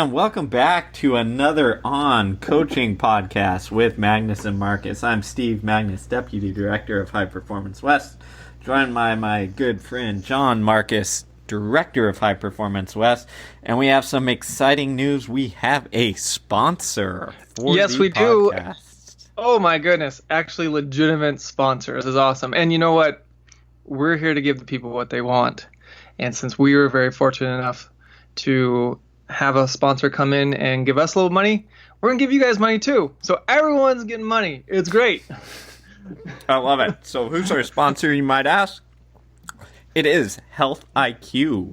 And welcome back to another On Coaching podcast with Magnus and Marcus. I'm Steve Magnus, Deputy Director of High Performance West, joined by my good friend John Marcus, Director of High Performance West. And we have some exciting news. We have a sponsor for Yes, the we do. podcast. Oh my goodness, actually legitimate sponsor. This is awesome. And you know what? We're here to give the people what they want. And since we were very fortunate enough to have a sponsor come in and give us a little money, we're going to give you guys money too. So everyone's getting money. It's great. I love it. So who's our sponsor, you might ask? It is Health IQ,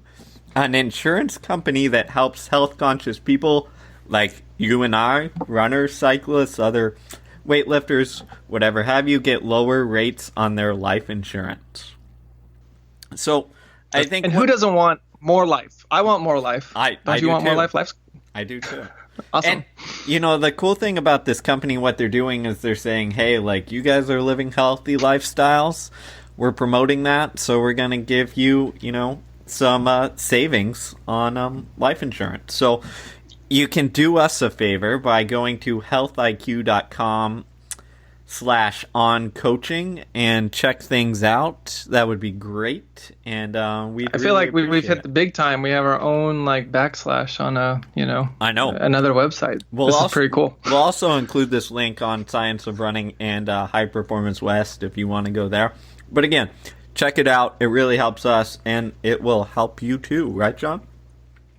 an insurance company that helps health-conscious people like you and I, runners, cyclists, other weightlifters, whatever have you, get lower rates on their life insurance. So I think... And who doesn't want more life? I want more life. Don't you want too. more life? Life's I do too. awesome. And, you know, the cool thing about this company, what they're doing is they're saying, hey, like, you guys are living healthy lifestyles. We're promoting that, so we're going to give you, you know, some savings on life insurance. So you can do us a favor by going to healthiq.com/oncoaching and check things out. That would be great. And I feel like we've hit the big time. We have our own like backslash on I know, another website. This is pretty cool. We'll also include this link on Science of Running and High Performance West if you want to go there. But again, check it out. It really helps us, and it will help you too, right, John?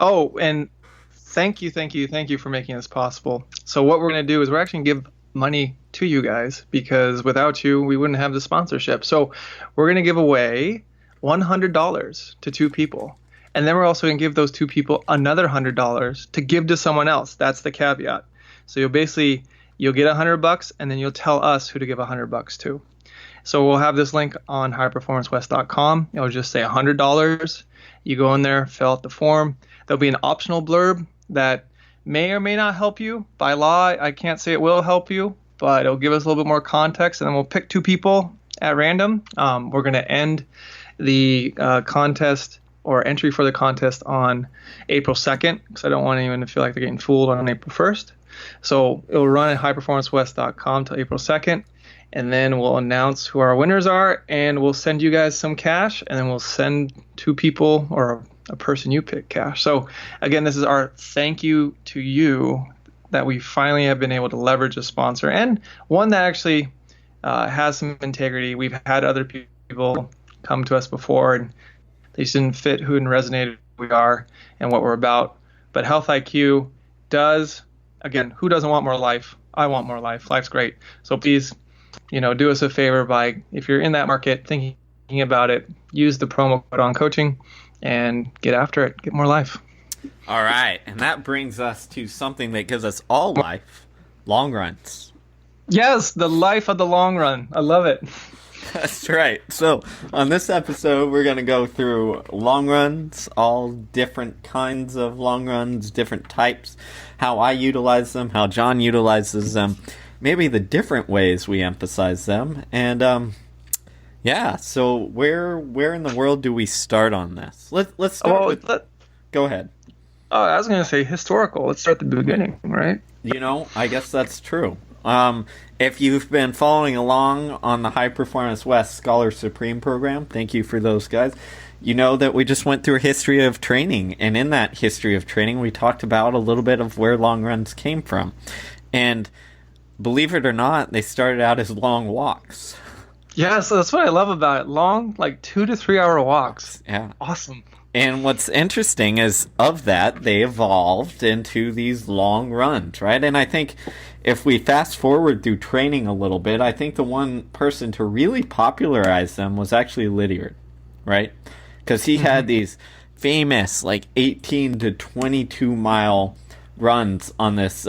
Oh, and thank you for making this possible. So what we're going to do is we're actually going to give money to you guys, because without you, we wouldn't have the sponsorship. So we're going to give away $100 to two people. And then we're also going to give those two people another $100 to give to someone else. That's the caveat. So you'll get $100, and then you'll tell us who to give $100 to. So we'll have this link on highperformancewest.com. It'll just say $100. You go in there, fill out the form. There'll be an optional blurb that may or may not help you. By law, I can't say it will help you, but it'll give us a little bit more context, and then we'll pick two people at random. We're going to end the contest or entry for the contest on April 2nd, because I don't want anyone to feel like they're getting fooled on April 1st. So it'll run at highperformancewest.com till April 2nd. And then we'll announce who our winners are, and we'll send you guys some cash, and then we'll send two people or a person you pick cash. So again, this is our thank you to you that we finally have been able to leverage a sponsor, and one that actually has some integrity. We've had other people come to us before, and they just didn't fit who resonated who we are and what we're about. But Health IQ does. Again, who doesn't want more life? I want more life. Life's great. So please, do us a favor by, if you're in that market thinking about it, use the promo code on coaching and get after it. Get more life. All right. And that brings us to something that gives us all life, long runs. Yes, the life of the long run. I love it. That's right. So on this episode, we're going to go through long runs, all different kinds of long runs, different types, how I utilize them, how John utilizes them, maybe the different ways we emphasize them. And so where in the world do we start on this? Let's start go ahead. Oh, I was going to say historical. Let's start at the beginning, right? I guess that's true. If you've been following along on the High Performance West Scholar Supreme program, thank you for those guys. You know that we just went through a history of training, and in that history of training, we talked about a little bit of where long runs came from. And believe it or not, they started out as long walks. Yeah, so that's what I love about it. Long, like 2 to 3 hour walks. Yeah. Awesome. And what's interesting is of that, they evolved into these long runs, right? And I think if we fast forward through training a little bit, I think the one person to really popularize them was actually Lydiard, right? Because he had these famous, like 18 to 22 mile runs on this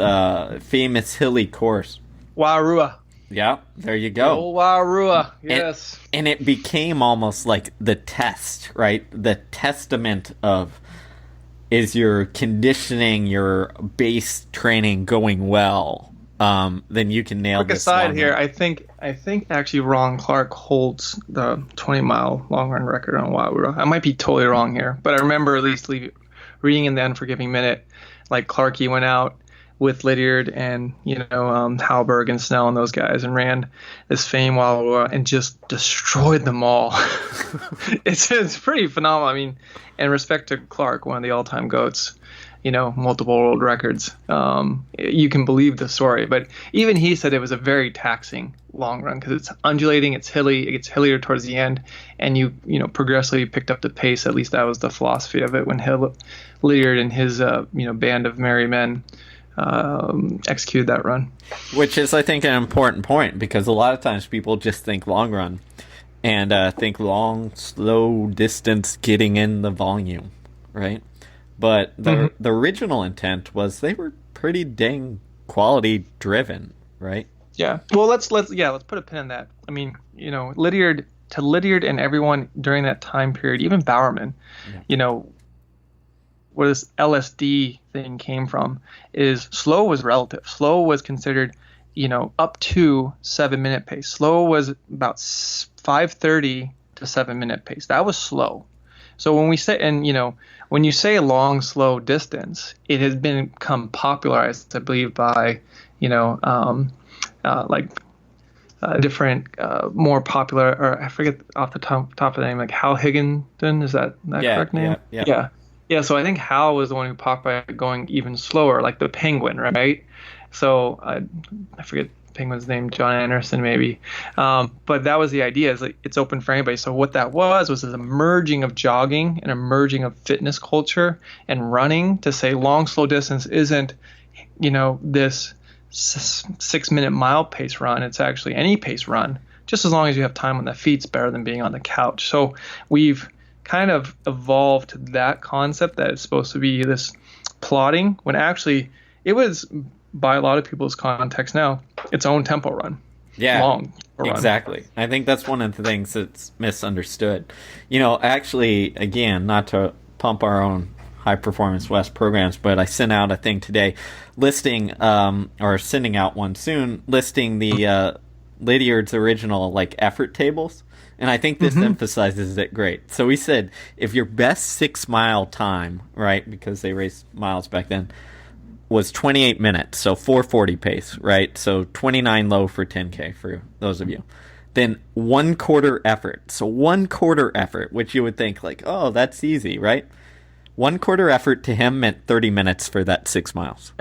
famous hilly course. Wairua. Yeah, there you go. Oh, Wairua, yes. And it became almost like the test, right? The testament of, is your conditioning, your base training going well? Then you can nail this. Quick aside here, I think actually Ron Clark holds the 20-mile long run record on Wairua. I might be totally wrong here, but I remember at least reading in the Unforgiving Minute like Clarkey went out with Lydiard and Halberg and Snell and those guys and ran this fame while and just destroyed them all. It's pretty phenomenal. I mean, in respect to Clark, one of the all-time GOATs, multiple world records. You can believe the story, but even he said it was a very taxing long run because it's undulating, it's hilly, it gets hillier towards the end, and you progressively picked up the pace. At least that was the philosophy of it when Lydiard and his band of merry men executed that run. Which is, I think, an important point because a lot of times people just think long run and think long, slow distance getting in the volume, right? But the original intent was they were pretty dang quality driven, right? Yeah. Well, let's put a pin in that. I mean, Lydiard and everyone during that time period, even Bowerman, where this LSD thing came from, is slow was relative. Slow was considered, up to 7-minute pace. Slow was about 5:30 to 7-minute pace. That was slow. So when we say, when you say long, slow distance, it has become popularized, I believe, by, different, more popular, or I forget off the top of the name, like Hal Higginson, is that correct name? Yeah. So I think Hal was the one who popped by going even slower, like the Penguin, right? So I forget the Penguin's name, John Anderson maybe. But that was the idea, is like it's open for anybody. So what that was a merging of jogging and a merging of fitness culture and running to say long, slow distance isn't, this 6-minute mile pace run. It's actually any pace run, just as long as you have time on the feet's better than being on the couch. So we've kind of evolved to that concept that it's supposed to be this plodding, when actually it was, by a lot of people's context now, its own tempo run. Yeah, long exactly. Run. I think that's one of the things that's misunderstood. Actually, again, not to pump our own High Performance West programs, but I sent out a thing today listing, or sending out one soon, listing the Lydiard's original effort tables. And I think this emphasizes it great. So we said, if your best 6-mile time, right, because they raced miles back then, was 28 minutes, so 4:40 pace, right? So 29 low for 10K for those of you. Then 1/4 effort. So 1/4 effort, which you would think oh, that's easy, right? 1/4 effort to him meant 30 minutes for that 6 miles.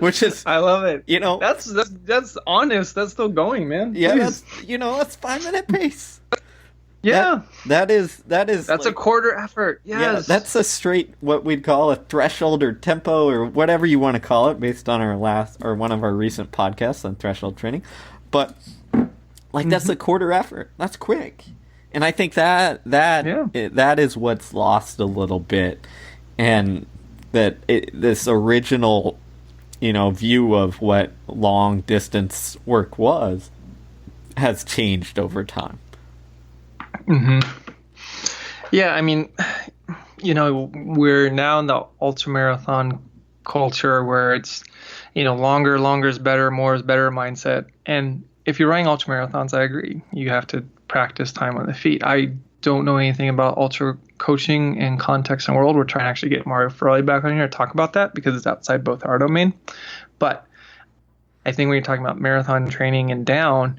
Which is, I love it. That's honest. That's still going, man. Yeah, that's 5-minute pace. Yeah, that's a quarter effort. Yes. Yeah, that's a straight, what we'd call a threshold or tempo or whatever you want to call it, based on one of our recent podcasts on threshold training. But that's a quarter effort. That's quick, and I think that is what's lost a little bit, and that this original, view of what long distance work was has changed over time. Yeah, I mean, we're now in the ultramarathon culture where it's, longer is better, more is better mindset. And if you're running ultramarathons, I agree, you have to practice time on the feet. I don't know anything about ultra coaching and context and world. We're trying to actually get Mario Ferrari back on here to talk about that because it's outside both our domain. But I think when you're talking about marathon training and down,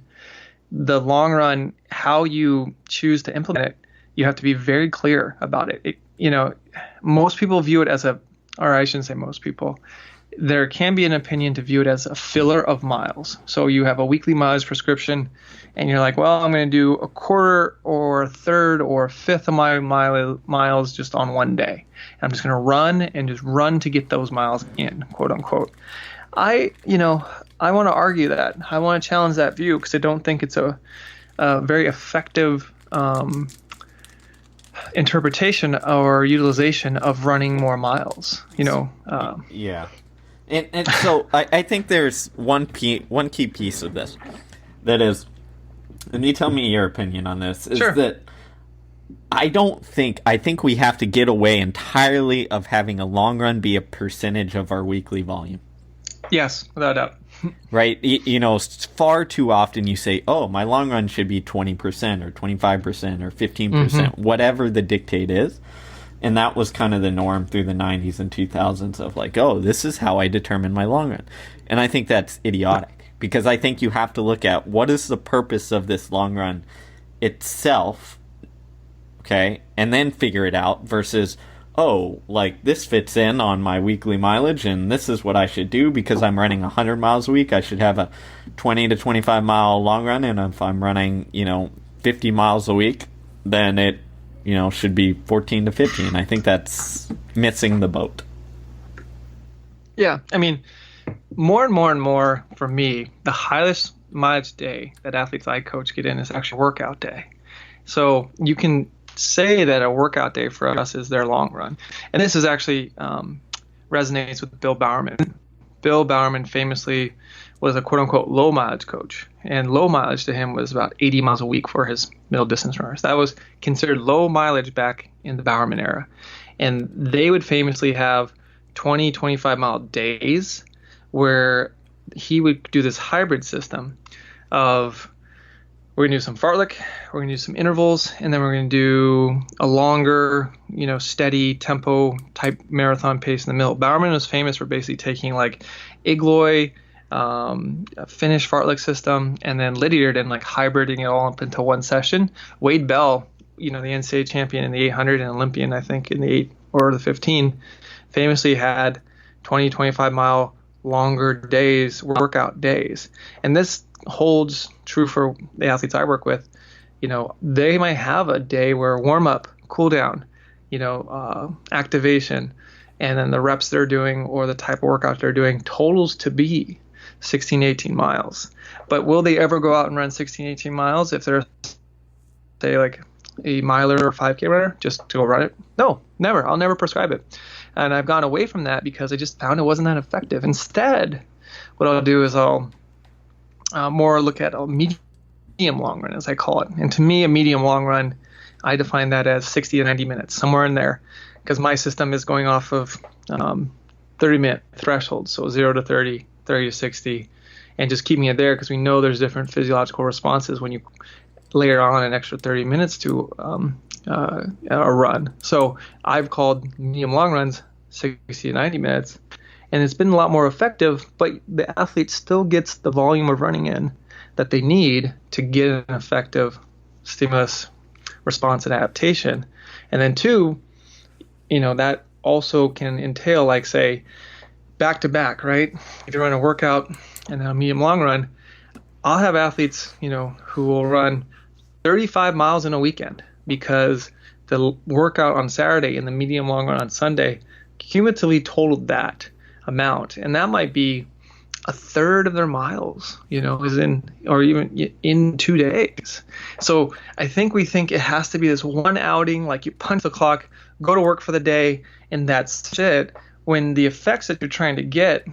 the long run, how you choose to implement it, you have to be very clear about it. Most people view it as or I shouldn't say most people. There can be an opinion to view it as a filler of miles. So you have a weekly mileage prescription, and you're like, well, I'm going to do a quarter or a third or a fifth of my miles just on one day. And I'm just going to run to get those miles in, quote unquote. I want to argue that. I want to challenge that view because I don't think it's a very effective interpretation or utilization of running more miles. Yeah. And so I think there's one key piece of this that is, and you tell me your opinion on this, is sure. that I think we have to get away entirely of having a long run be a percentage of our weekly volume. Yes, without a doubt. Right? Far too often you say, oh, my long run should be 20% or 25% or 15%, whatever the dictate is. And that was kind of the norm through the 90s and 2000s of like, oh, this is how I determine my long run. And I think that's idiotic, because I think you have to look at what is the purpose of this long run itself, okay, and then figure it out, versus, oh, like this fits in on my weekly mileage and this is what I should do because I'm running 100 miles a week. I should have a 20 to 25 mile long run, and if I'm running, 50 miles a week, then it should be 14 to 15. I think that's missing the boat. Yeah, I mean, more and more and more for me, the highest mileage day that athletes I coach get in is actually workout day. So you can say that a workout day for us is their long run. And this is actually resonates with Bill Bowerman. Bill Bowerman famously was a quote-unquote low mileage coach, and low mileage to him was about 80 miles a week for his middle distance runners. That was considered low mileage back in the Bowerman era. And they would famously have 20, 25 mile days where he would do this hybrid system of, we're going to do some fartlek, we're going to do some intervals, and then we're going to do a longer, steady tempo type marathon pace in the middle. Bowerman was famous for basically taking like Igloi, a Finnish fartlek system, and then Lydiard and like hybriding it all up into one session. Wade Bell, the NCAA champion in the 800 and Olympian, I think, in the 8 or the 15, famously had 20, 25 mile longer days, workout days. And this holds true for the athletes I work with. They might have a day where warm up, cool down, activation, and then the reps they're doing or the type of workout they're doing totals to be 16, 18 miles. But will they ever go out and run 16, 18 miles if they're, say, like a miler or 5K runner, just to go run it? No, never. I'll never prescribe it. And I've gone away from that because I just found it wasn't that effective. Instead, what I'll do is I'll more look at a medium long run, as I call it. And to me, a medium long run, I define that as 60 to 90 minutes, somewhere in there, because my system is going off of 30-minute thresholds, so 0 to 30, 30 to 60, and just keeping it there because we know there's different physiological responses when you layer on an extra 30 minutes to a run. So I've called medium long runs 60 to 90 minutes, and it's been a lot more effective, but the athlete still gets the volume of running in that they need to get an effective stimulus response and adaptation. And then two, that also can entail, like, say, back to back, right? If you're running a workout and then a medium long run, I'll have athletes, who will run 35 miles in a weekend because the workout on Saturday and the medium long run on Sunday cumulatively totaled that amount. And that might be a third of their miles, is in, or even in 2 days. So I think we think it has to be this one outing, like you punch the clock, go to work for the day, and that's it. When the effects that you're trying to get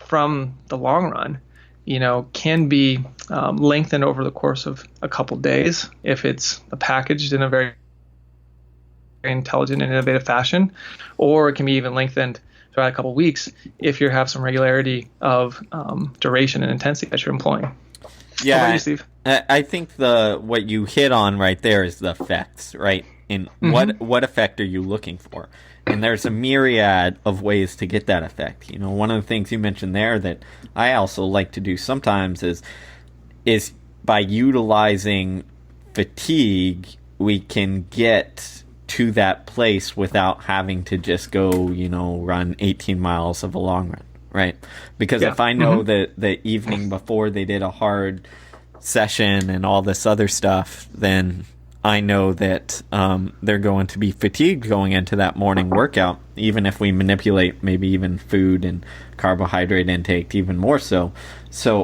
from the long run, can be lengthened over the course of a couple days if it's packaged in a very intelligent and innovative fashion, or it can be even lengthened throughout a couple of weeks if you have some regularity of duration and intensity that you're employing. Yeah, What about you, Steve? I think what you hit on right there is the effects, right? And what effect are you looking for? And there's a myriad of ways to get that effect. One of the things you mentioned there that I also like to do sometimes is by utilizing fatigue, we can get to that place without having to just go, run 18 miles of a long run, right? Because if I know that the evening before they did a hard session and all this other stuff, then I know that they're going to be fatigued going into that morning workout, even if we manipulate maybe even food and carbohydrate intake even more so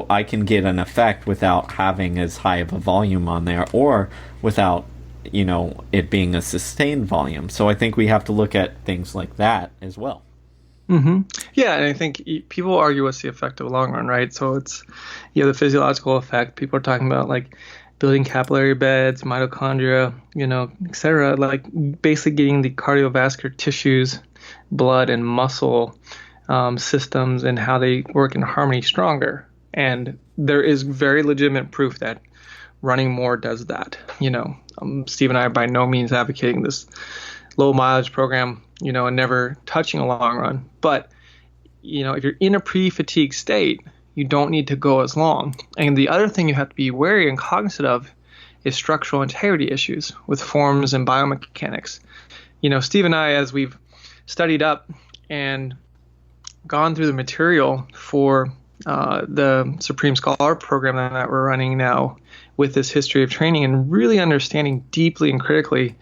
I can get an effect without having as high of a volume on there, or without it being a sustained volume. So I think we have to look at things like that as well. Yeah, and I think people argue what's the effect of a long run, right? So it's the physiological effect. People are talking about like building capillary beds, mitochondria, et cetera, like basically getting the cardiovascular tissues, blood and muscle systems and how they work in harmony stronger. And there is very legitimate proof that running more does that. Steve and I are by no means advocating this low mileage program, and never touching a long run. But, if you're in a pre-fatigue state, you don't need to go as long. And the other thing you have to be wary and cognizant of is structural integrity issues with forms and biomechanics. Steve and I, as we've studied up and gone through the material for the Supreme Scholar program that we're running now with this history of training, and really understanding deeply and critically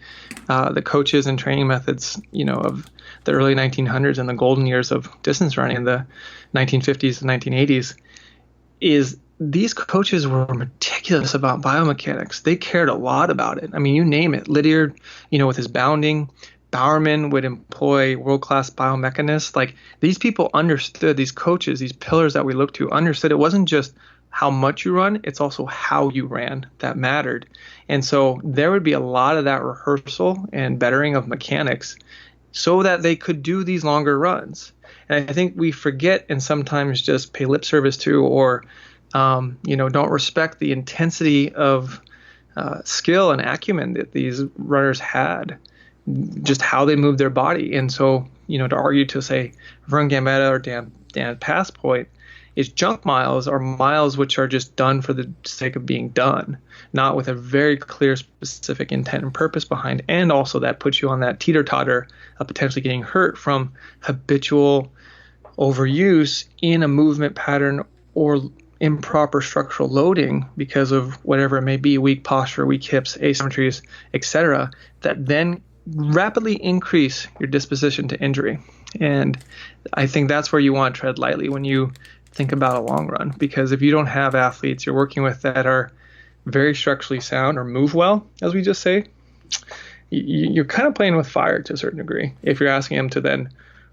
the coaches and training methods, of the early 1900s and the golden years of distance running in the 1950s and 1980s, is these coaches were meticulous about biomechanics. They cared a lot about it. I mean, you name it. Lydiard, with his bounding. Bowerman would employ world-class biomechanists. Like, these people understood, these coaches, these pillars that we look to, understood it wasn't just how much you run, it's also how you ran that mattered. And so there would be a lot of that rehearsal and bettering of mechanics so that they could do these longer runs. And I think we forget and sometimes just pay lip service to, or don't respect the intensity of skill and acumen that these runners had, just how they moved their body. And so, to argue to say Vern Gambetta or Dan Passpoint is junk miles, are miles which are just done for the sake of being done, not with a very clear, specific intent and purpose behind. And also that puts you on that teeter-totter of potentially getting hurt from habitual overuse in a movement pattern or improper structural loading because of whatever it may be, weak posture, weak hips, asymmetries, etc., that then rapidly increase your disposition to injury. And I think that's where you want to tread lightly when you think about a long run, because if you don't have athletes you're working with that are very structurally sound or move well, as we just say, you're kind of playing with fire to a certain degree if you're asking them to then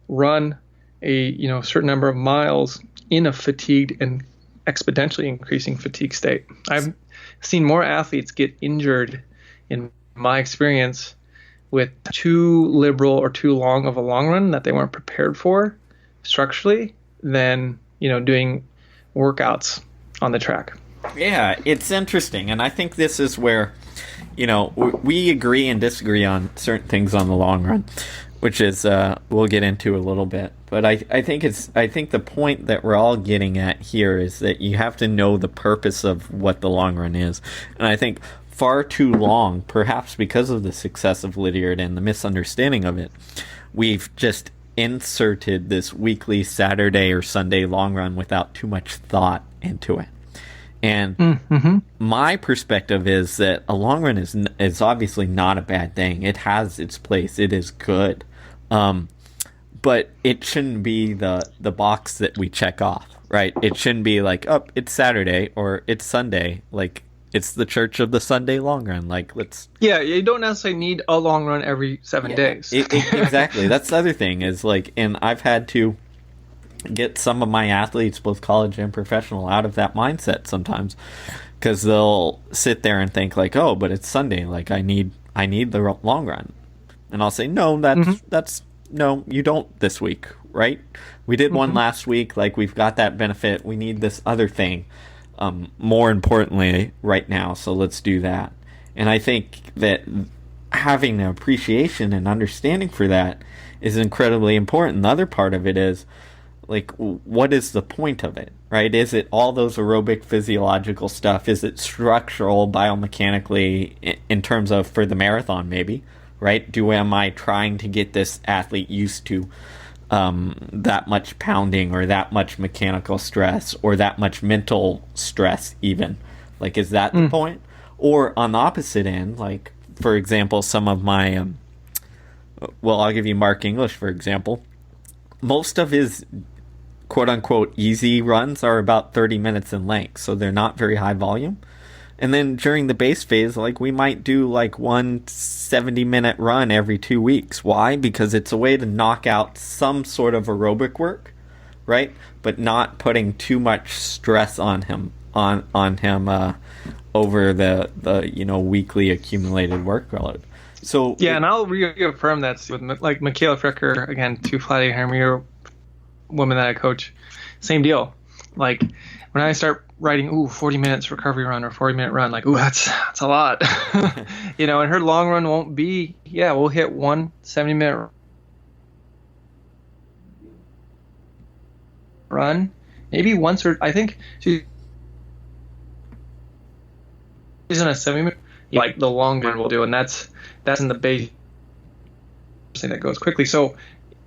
run a certain number of miles in a fatigued and exponentially increasing fatigue state. I've seen more athletes get injured in my experience with too liberal or too long of a long run that they weren't prepared for structurally than doing workouts on the track. Yeah, it's interesting, and I think this is where we agree and disagree on certain things on the long run, which is we'll get into a little bit. But I think the point that we're all getting at here is that you have to know the purpose of what the long run is, and I think far too long, perhaps because of the success of Lydiard and the misunderstanding of it, we've just inserted this weekly Saturday or Sunday long run without too much thought into it. And my perspective is that a long run is obviously not a bad thing. It has its place. It is good. But it shouldn't be the box that we check off, right? It shouldn't be like, oh, it's Saturday or it's Sunday. Like, it's the church of the Sunday long run. Like, let's... Yeah, you don't necessarily need a long run every 7 days. Exactly. That's the other thing is, like, and I've had to get some of my athletes, both college and professional, out of that mindset sometimes, because they'll sit there and think like, oh, but it's Sunday. Like, I need the long run. And I'll say, no, that's no, you don't this week, right? We did one last week. Like, we've got that benefit. We need this other thing. More importantly right now, so let's do that. And I think that having an appreciation and understanding for that is incredibly important. The other part of it is, like, what is the point of it, right? Is it all those aerobic physiological stuff? Is it structural, biomechanically, in terms of for the marathon maybe, right? Am I trying to get this athlete used to that much pounding or that much mechanical stress or that much mental stress even? Like, is that the point? Or on the opposite end, like, for example, some of my I'll give you Mark English, for example. Most of his quote-unquote easy runs are about 30 minutes in length, so they're not very high volume. And then during the base phase, like, we might do like one 70-minute run every 2 weeks. Why? Because it's a way to knock out some sort of aerobic work, right? But not putting too much stress on him over the weekly accumulated workload. So yeah, and I'll reaffirm that with like Michaela Fricker, again, 2 flat 800 meter women that I coach, same deal. Like when I start writing, 40 minutes recovery run or 40-minute run, like, that's a lot. And her long run won't be, we'll hit one 70-minute run, maybe once, or I think she's in a 70-minute, like the long run we'll do, and that's in the base thing that goes quickly. So,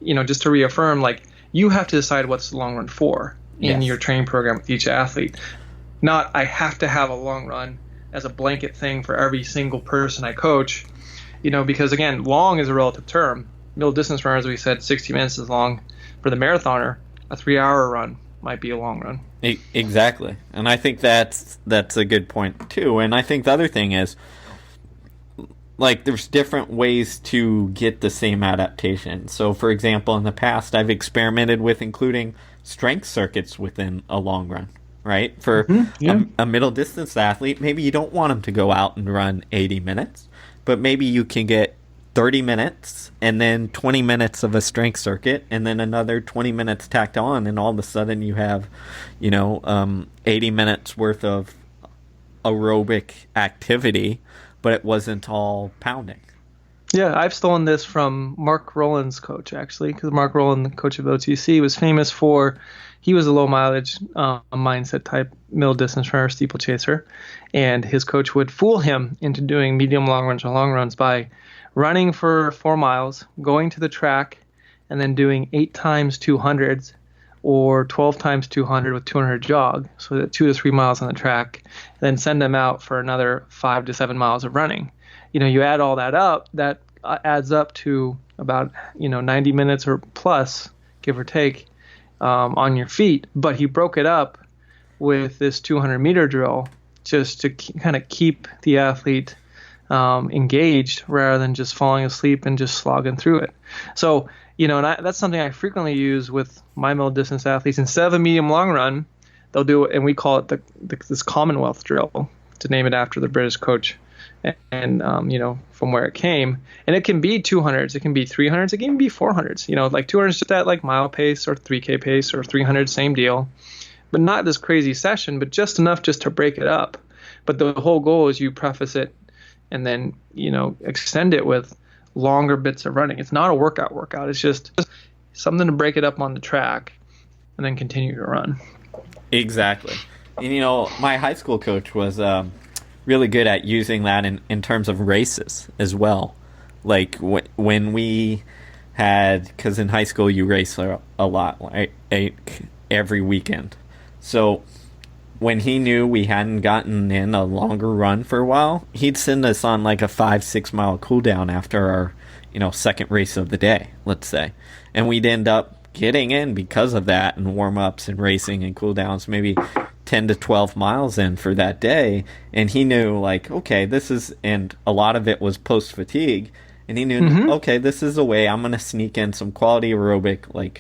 just to reaffirm, like, you have to decide what's the long run for in your training program with each athlete. Not, I have to have a long run as a blanket thing for every single person I coach, because again, long is a relative term. Middle distance runners, we said 60 minutes is long. For the marathoner, a 3-hour run might be a long run. Exactly. And I think that's a good point too. And I think the other thing is, like, there's different ways to get the same adaptation. So, for example, in the past, I've experimented with including strength circuits within a long run, right? For a middle distance athlete, maybe you don't want them to go out and run 80 minutes, but maybe you can get 30 minutes and then 20 minutes of a strength circuit and then another 20 minutes tacked on, and all of a sudden you have, 80 minutes worth of aerobic activity, but it wasn't all pounding. Yeah, I've stolen this from Mark Rowland's coach, actually, because Mark Rowland, the coach of OTC, was famous for, he was a low mileage mindset type middle distance runner, steeplechaser, and his coach would fool him into doing medium long runs or long runs by running for 4 miles, going to the track, and then doing 8 times 200s or 12 times 200 with 200 jog, so that 2 to 3 miles on the track, and then send them out for another 5 to 7 miles of running. You add all that up, that adds up to about 90 minutes or plus, give or take, on your feet. But he broke it up with this 200-meter drill just to kind of keep the athlete engaged rather than just falling asleep and just slogging through it. So, and that's something I frequently use with my middle distance athletes. Instead of a medium long run, they'll do it, and we call it this Commonwealth drill, to name it after the British coach, and from where it came. And it can be 200s, it can be 300s, it can even be 400s. Like 200s just at like mile pace or 3K pace, or 300, same deal. But not this crazy session, but just enough just to break it up. But the whole goal is you preface it and then, extend it with longer bits of running. It's not a workout. It's just something to break it up on the track and then continue to run. Exactly. And, my high school coach was really good at using that in terms of races as well. Like when we had, because in high school you race a lot, like every weekend. So when he knew we hadn't gotten in a longer run for a while, he'd send us on like a 5-6 mile cool down after our, second race of the day, let's say. And we'd end up getting in because of that, and warm ups and racing and cool downs, maybe 10 to 12 miles in for that day. And he knew, like, okay, and a lot of it was post fatigue. And he knew, okay, this is a way I'm going to sneak in some quality aerobic, like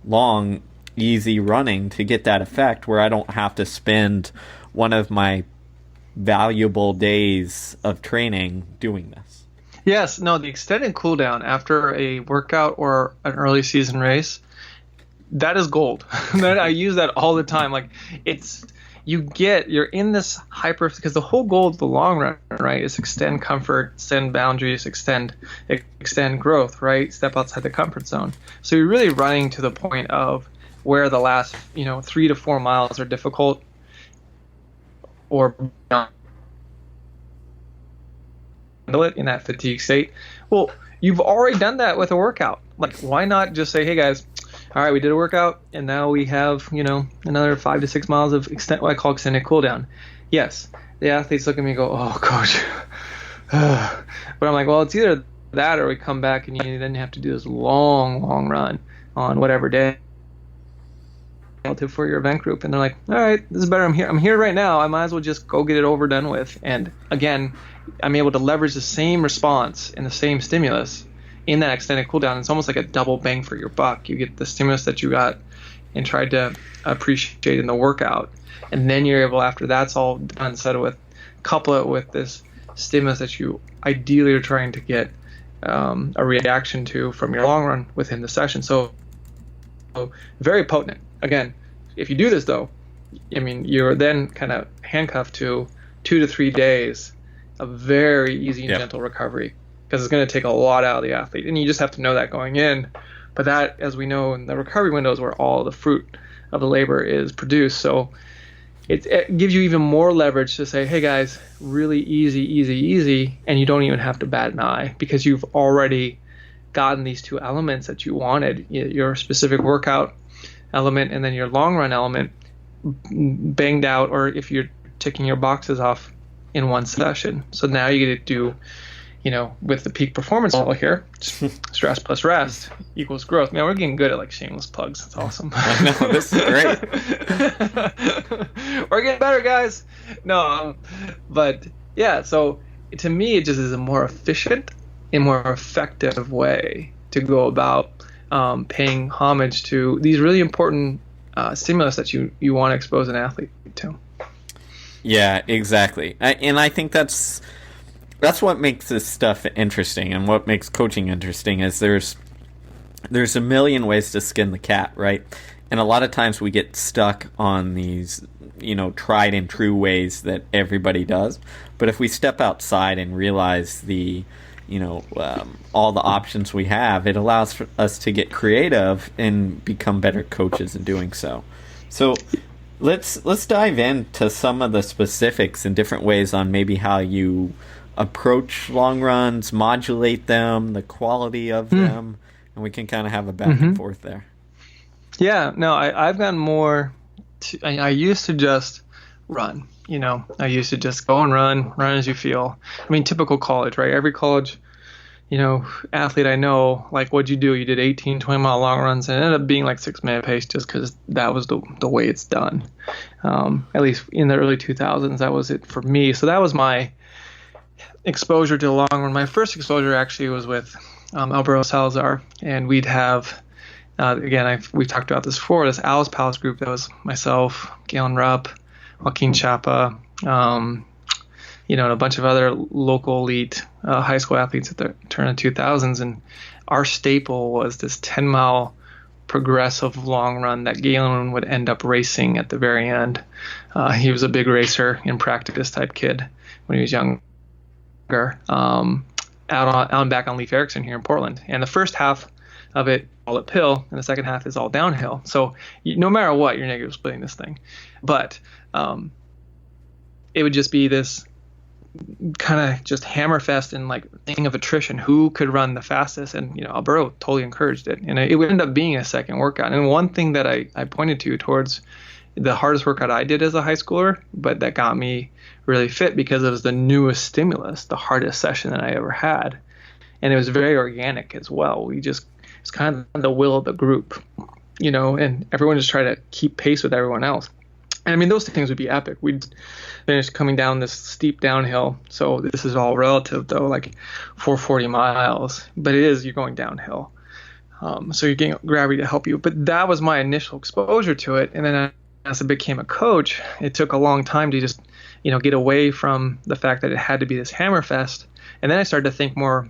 long, easy running to get that effect where I don't have to spend one of my valuable days of training doing this. Yes, no, the extended cool down after a workout or an early season race, that is gold. I use that all the time. Like, you're in this because the whole goal of the long run, right, is extend comfort, extend boundaries, extend growth, right? Step outside the comfort zone. So you're really running to the point of where the last, 3 to 4 miles are difficult, or handle it in that fatigue state. Well, you've already done that with a workout. Like, why not just say, hey guys, all right, we did a workout, and now we have, another 5 to 6 miles of what I call extended cool down. Yes, the athletes look at me and go, oh, coach. But I'm like, well, it's either that or we come back and you then have to do this long, long run on whatever day for your event group. And they're like, all right, this is better. I'm here right now. I might as well just go get it over, done with. And again, I'm able to leverage the same response and the same stimulus in that extended cool down. It's almost like a double bang for your buck. You get the stimulus that you got and tried to appreciate in the workout, and then you're able, after that's all done, couple it with this stimulus that you ideally are trying to get a reaction to from your long run within the session. So very potent. Again, if you do this though, I mean, you're then kind of handcuffed to 2 to 3 days of very easy and Yep. gentle recovery, because it's going to take a lot out of the athlete, and you just have to know that going in. But that, as we know, in the recovery windows where all the fruit of the labor is produced. So it gives you even more leverage to say, hey guys, really easy, easy, easy, and you don't even have to bat an eye, because you've already gotten these two elements that you wanted, your specific workout element and then your long run element, banged out, or if you're ticking your boxes off in one session. So now you get to do, with the peak performance level here, stress plus rest equals growth. Man, we're getting good at like shameless plugs. It's awesome. I know, this is great. We're getting better, guys. No, but yeah, so to me, it just is a more efficient and more effective way to go about paying homage to these really important stimulus that you want to expose an athlete to. Yeah, exactly. And I think that's what makes this stuff interesting, and what makes coaching interesting is there's a million ways to skin the cat, right? And a lot of times we get stuck on these, tried and true ways that everybody does. But if we step outside and realize all the options we have, it allows for us to get creative and become better coaches in doing so. So let's dive into some of the specifics and different ways on maybe how you approach long runs, modulate them, the quality of them, and we can kind of have a back and forth there. Yeah, no, I've gotten more. I used to just run. I used to just go and run as you feel. I mean, typical college, right? Every college, athlete I know, like, what'd you do? You did 18, 20-mile long runs, and it ended up being like 6-minute pace just because that was the way it's done. At least in the early 2000s, that was it for me. So that was my exposure to the long run. My first exposure actually was with Alvaro Salazar, and we'd have, again, we've talked about this before, this Alice Palace group that was myself, Galen Rupp, Joaquin Chapa, and a bunch of other local elite high school athletes at the turn of 2000s. And our staple was this 10-mile progressive long run that Galen would end up racing at the very end. He was a big racer in practice type kid when he was younger, out and back on Leif Erikson here in Portland. And the first half of it all uphill, and the second half is all downhill. So no matter what, you're negative splitting this thing. But it would just be this kind of just hammerfest and like thing of attrition. Who could run the fastest? And Alberto totally encouraged it, and it would end up being a second workout. And one thing that I pointed to towards the hardest workout I did as a high schooler, but that got me really fit because it was the newest stimulus, the hardest session that I ever had, and it was very organic as well. It's kind of the will of the group, and everyone just tried to keep pace with everyone else. And I mean, those things would be epic. We'd finish coming down this steep downhill. So this is all relative, though, like 440 miles. But you're going downhill. So you're getting gravity to help you. But that was my initial exposure to it. And then as I became a coach, it took a long time to just, get away from the fact that it had to be this hammerfest. And then I started to think more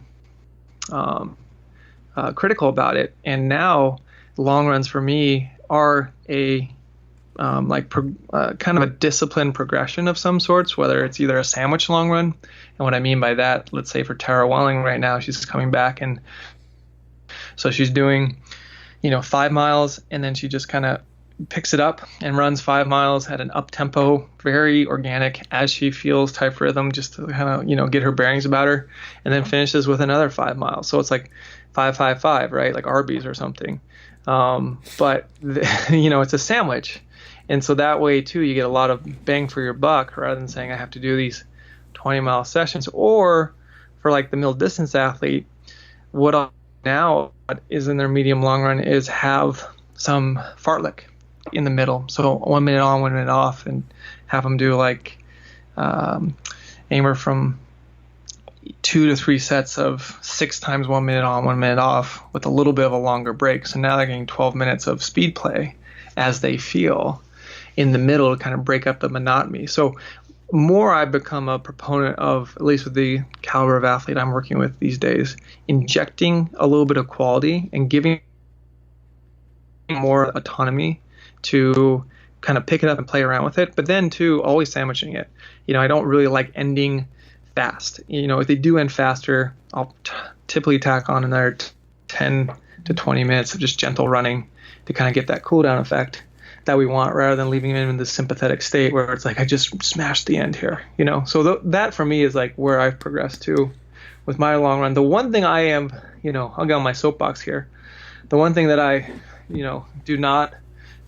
critical about it. And now long runs for me are a kind of a disciplined progression of some sorts, whether it's either a sandwich long run. And what I mean by that, let's say for Tara Welling right now, she's coming back, and so she's doing, 5 miles, and then she just kind of picks it up and runs 5 miles at an up tempo, very organic, as she feels type rhythm, just to kind of, get her bearings about her, and then finishes with another 5 miles. So it's like 5-5-5, right? Like Arby's or something. But it's a sandwich. And so that way, too, you get a lot of bang for your buck rather than saying I have to do these 20-mile sessions. Or for like the middle distance athlete, what I'll now is in their medium long run is have some fartlek in the middle. So 1 minute on, 1 minute off, and have them do like anywhere from 2 to 3 sets of 6 times 1 minute on, 1 minute off with a little bit of a longer break. So now they're getting 12 minutes of speed play as they feel in the middle to kind of break up the monotony. So more I've become a proponent of, at least with the caliber of athlete I'm working with these days, injecting a little bit of quality and giving more autonomy to kind of pick it up and play around with it. But then too, always sandwiching it. I don't really like ending fast. If they do end faster, I'll typically tack on another 10 to 20 minutes of just gentle running to kind of get that cool down effect that we want, rather than leaving them in the sympathetic state where it's like, I just smashed the end here, So that for me is like where I've progressed to with my long run. The one thing I am, I'll get on my soapbox here. The one thing that I, do not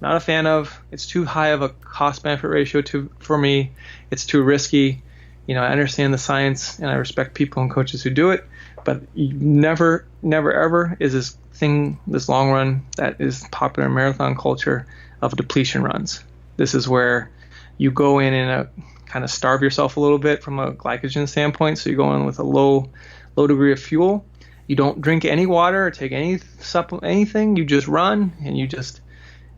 a fan of, it's too high of a cost benefit ratio for me. It's too risky. I understand the science and I respect people and coaches who do it, but never ever is this long run that is popular in marathon culture of depletion runs. This is where you go in and kind of starve yourself a little bit from a glycogen standpoint. So you go in with a low degree of fuel. You don't drink any water or take any supplement, anything. You just run and you just,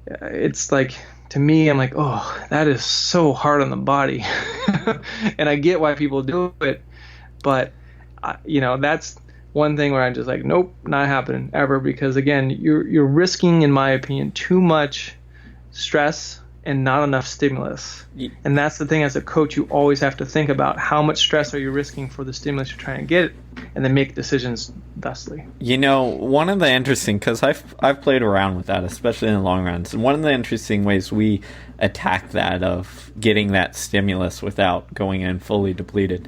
it's like, to me, I'm like, oh, that is so hard on the body. And I get why people do it, but that's one thing where I'm just like, nope, not happening ever, because again, you're risking, in my opinion, too much stress and not enough stimulus. And that's the thing, as a coach, you always have to think about how much stress are you risking for the stimulus you're trying to get, and then make decisions thusly. One of the interesting, because I've played around with that, especially in the long runs, and one of the interesting ways we attack that of getting that stimulus without going in fully depleted,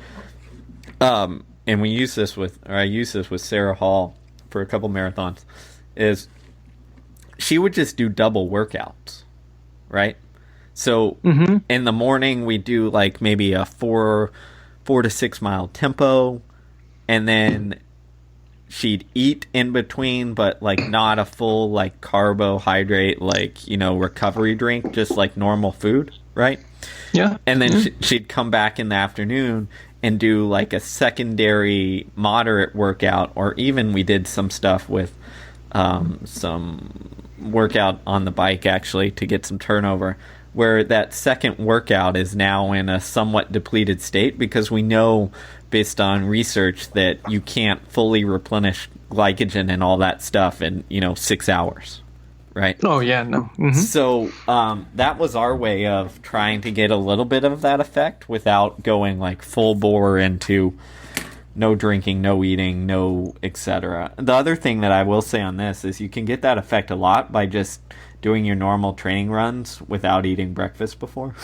and I use this with Sarah Hall for a couple marathons, is she would just do double workouts, right? So in the morning we do like maybe a 4 to 6 mile tempo, and then she'd eat in between, but like not a full like carbohydrate recovery drink, just like normal food, right? Yeah. And then she'd come back in the afternoon and do like a secondary moderate workout, or even we did some stuff with some workout on the bike actually to get some turnover, where that second workout is now in a somewhat depleted state, because we know based on research that you can't fully replenish glycogen and all that stuff in 6 hours, right? Oh yeah, no. So that was our way of trying to get a little bit of that effect without going like full bore into no drinking, no eating, no etc. The other thing that I will say on this is you can get that effect a lot by just doing your normal training runs without eating breakfast before.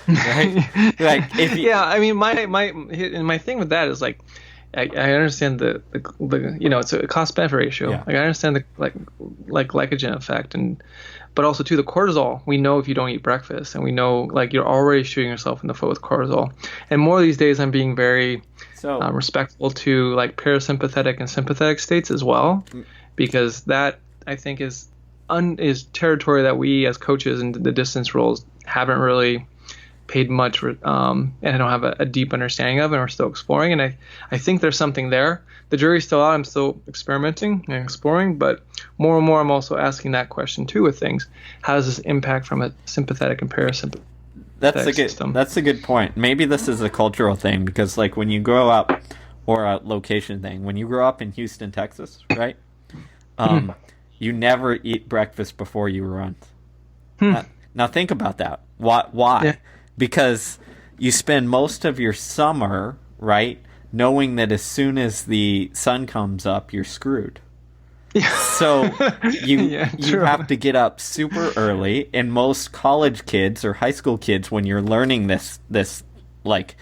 Right? Like if you, yeah, I mean my thing with that is like I understand the it's a cost benefit ratio. Yeah. Like I understand the like glycogen effect, but also too the cortisol. We know if you don't eat breakfast, and we know like you're already shooting yourself in the foot with cortisol. And more these days, I'm being very respectful to like parasympathetic and sympathetic states as well, because that I think is territory that we as coaches in the distance roles haven't really paid much and I don't have a deep understanding of, and we're still exploring. And I think there's something there. The jury's still out. I'm still experimenting and exploring, but more and more I'm also asking that question too with things. How does this impact from a sympathetic and parasympathetic system? That's a good point. Maybe this is a cultural thing, because like when you grow up, or a location thing, when you grow up in Houston, Texas, right? You never eat breakfast before you run. Now think about that. Why? Yeah. Because you spend most of your summer, right, knowing that as soon as the sun comes up, you're screwed. Yeah. So you have to get up super early, and most college kids or high school kids, when you're learning this like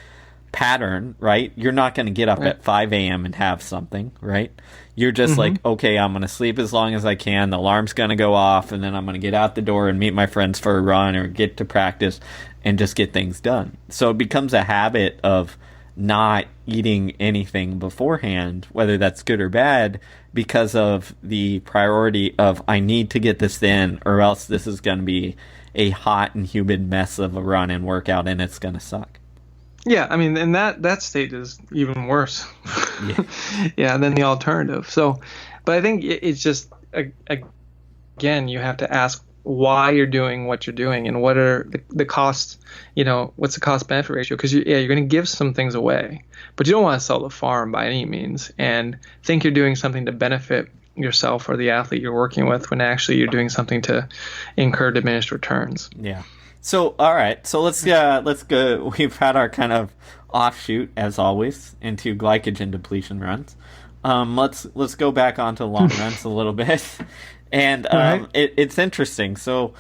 pattern, right, you're not going to get up at 5 a.m. and have something, right? You're just like, okay, I'm going to sleep as long as I can. The alarm's going to go off, and then I'm going to get out the door and meet my friends for a run or get to practice and just get things done. So it becomes a habit of not eating anything beforehand, whether that's good or bad, because of the priority of I need to get this in, or else this is going to be a hot and humid mess of a run and workout, and it's going to suck. Yeah, I mean, and that state is even worse. Than the alternative. So, but I think it's just, again, you have to ask why you're doing what you're doing, and what are the costs, what's the cost benefit ratio? Because you're going to give some things away, but you don't want to sell the farm by any means, and think you're doing something to benefit yourself or the athlete you're working with, when actually you're doing something to incur diminished returns. Yeah. So, all right. So let's go. We've had our kind of offshoot, as always, into glycogen depletion runs. Let's go back onto long runs a little bit, and right. it's interesting. So,